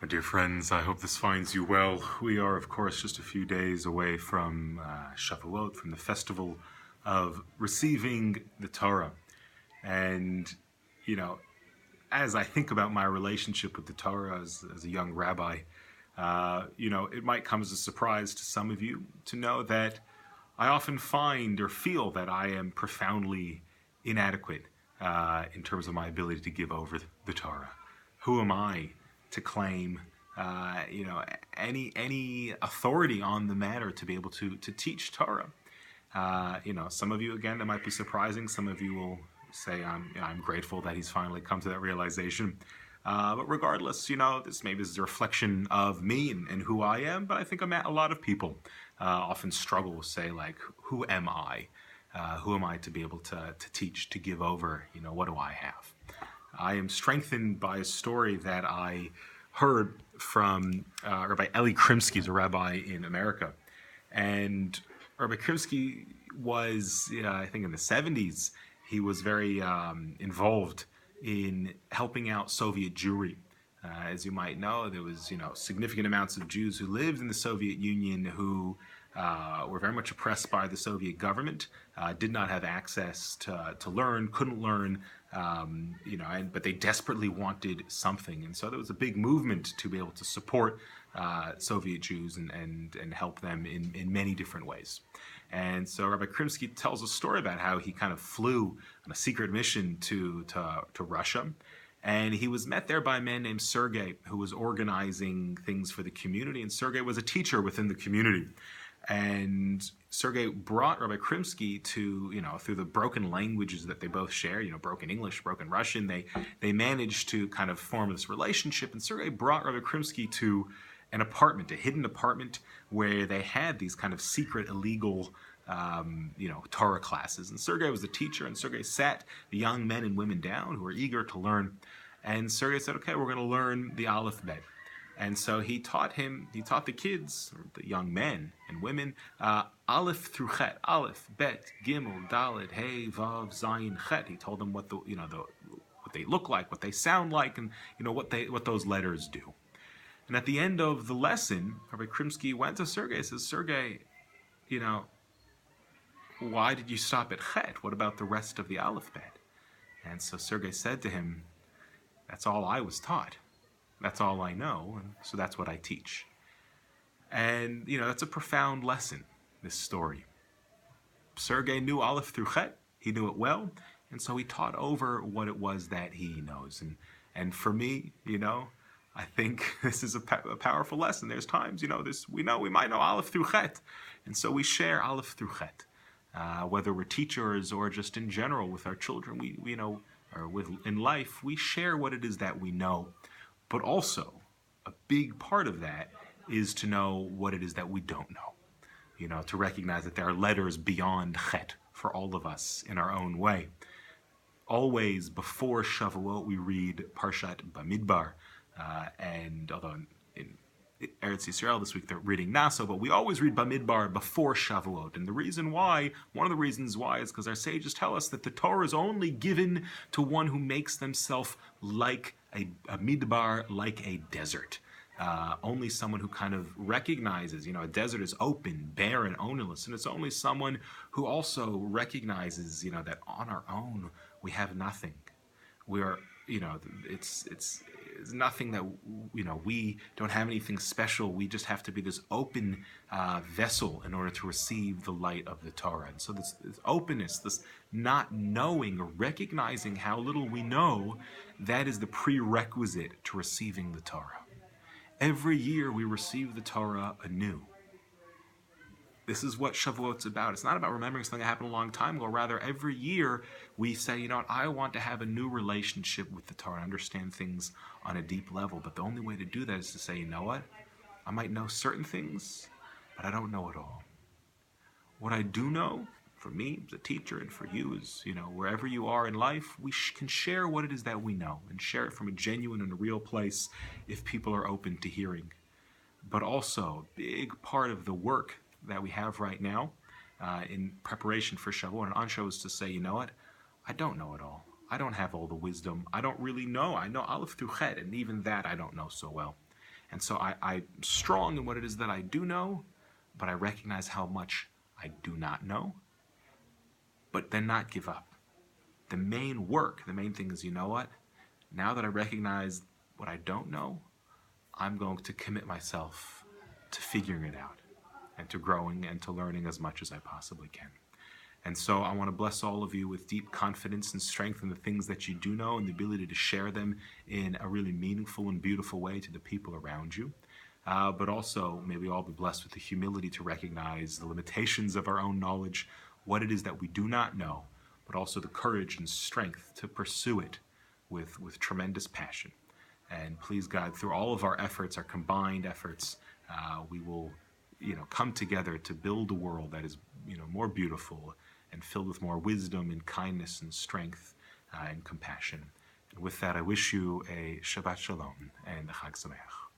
My dear friends, I hope this finds you well. We are, of course, just a few days away from Shavuot, from the festival of receiving the Torah. And, you know, as I think about my relationship with the Torah as a young rabbi, it might come as a surprise to some of you to know that I often find or feel that I am profoundly inadequate in terms of my ability to give over the Torah. Who am I to claim, any authority on the matter to be able to teach Torah? Some of you, again, that might be surprising. Some of you will say, I'm grateful that he's finally come to that realization. But regardless, this maybe is a reflection of me and who I am. But I think a lot of people often struggle with, say, like, who am I? Who am I to be able to teach, to give over? What do I have? I am strengthened by a story that I heard from Rabbi Eli Krimsky, who's a rabbi in America. And Rabbi Krimsky was, I think in the 70s, he was very involved in helping out Soviet Jewry. As you might know, there was, significant amounts of Jews who lived in the Soviet Union who were very much oppressed by the Soviet government, did not have access to learn, couldn't learn, but they desperately wanted something. And so there was a big movement to be able to support Soviet Jews and help them in many different ways. And so Rabbi Krimsky tells a story about how he kind of flew on a secret mission to Russia. And he was met there by a man named Sergei, who was organizing things for the community. And Sergei was a teacher within the community. And Sergei brought Rabbi Krimsky to, through the broken languages that they both share, broken English, broken Russian, they managed to kind of form this relationship. And Sergei brought Rabbi Krimsky to an apartment, a hidden apartment, where they had these kind of secret, illegal, Torah classes. And Sergei was the teacher, and Sergei sat the young men and women down who were eager to learn. And Sergei said, okay, we're going to learn the Aleph Bet. And so he taught the kids, or the young men and women, Aleph through Chet, Aleph, Bet, Gimel, Dalet, Hey, Vav, Zayin, Chet. He told them what they look like, what they sound like, and what those letters do. And at the end of the lesson, Rabbi Krimsky went to Sergei and says, Sergei, why did you stop at Chet? What about the rest of the Aleph Bet? And so Sergei said to him, that's all I was taught. That's all I know, and so that's what I teach. And, that's a profound lesson, this story. Sergei knew Aleph through Chet. He knew it well, and so he taught over what it was that he knows. And for me, I think this is a powerful lesson. There's times, we might know Aleph through Chet, and so we share Aleph through Chet. Whether we're teachers or just in general with our children, in life, we share what it is that we know. But also, a big part of that is to know what it is that we don't know. To recognize that there are letters beyond Chet for all of us in our own way. Always before Shavuot, we read Parshat Bamidbar. And although in Eretz Yisrael this week they're reading Naso, but we always read Bamidbar before Shavuot. And one of the reasons why is because our sages tell us that the Torah is only given to one who makes themselves like a midbar, like a desert. Only someone who kind of recognizes, a desert is open, barren, ownerless, and it's only someone who also recognizes, that on our own we have nothing. We are, it's nothing that, we don't have anything special. We just have to be this open vessel in order to receive the light of the Torah. And so this openness, this not knowing or recognizing how little we know, that is the prerequisite to receiving the Torah. Every year we receive the Torah anew. This is what Shavuot's about. It's not about remembering something that happened a long time ago. Rather, every year we say, I want to have a new relationship with the Torah, and understand things on a deep level. But the only way to do that is to say, I might know certain things, but I don't know it all. What I do know, for me as a teacher and for you, is, wherever you are in life, we can share what it is that we know, and share it from a genuine and a real place if people are open to hearing. But also, a big part of the work that we have right now in preparation for Shavuot and on Shavuot is to say, I don't know it all. I don't have all the wisdom. I don't really know. I know Aleph through Chet, and even that I don't know so well. And so I'm strong in what it is that I do know, but I recognize how much I do not know, but then not give up. The main work, the main thing is, you know what? Now that I recognize what I don't know, I'm going to commit myself to figuring it out and to growing and to learning as much as I possibly can. And so I want to bless all of you with deep confidence and strength in the things that you do know and the ability to share them in a really meaningful and beautiful way to the people around you. But also, may we all be blessed with the humility to recognize the limitations of our own knowledge, what it is that we do not know, but also the courage and strength to pursue it with tremendous passion. And please, God, through all of our efforts, our combined efforts, we will, come together to build a world that is, more beautiful and filled with more wisdom and kindness and strength and compassion. And with that, I wish you a Shabbat Shalom and a Chag Sameach.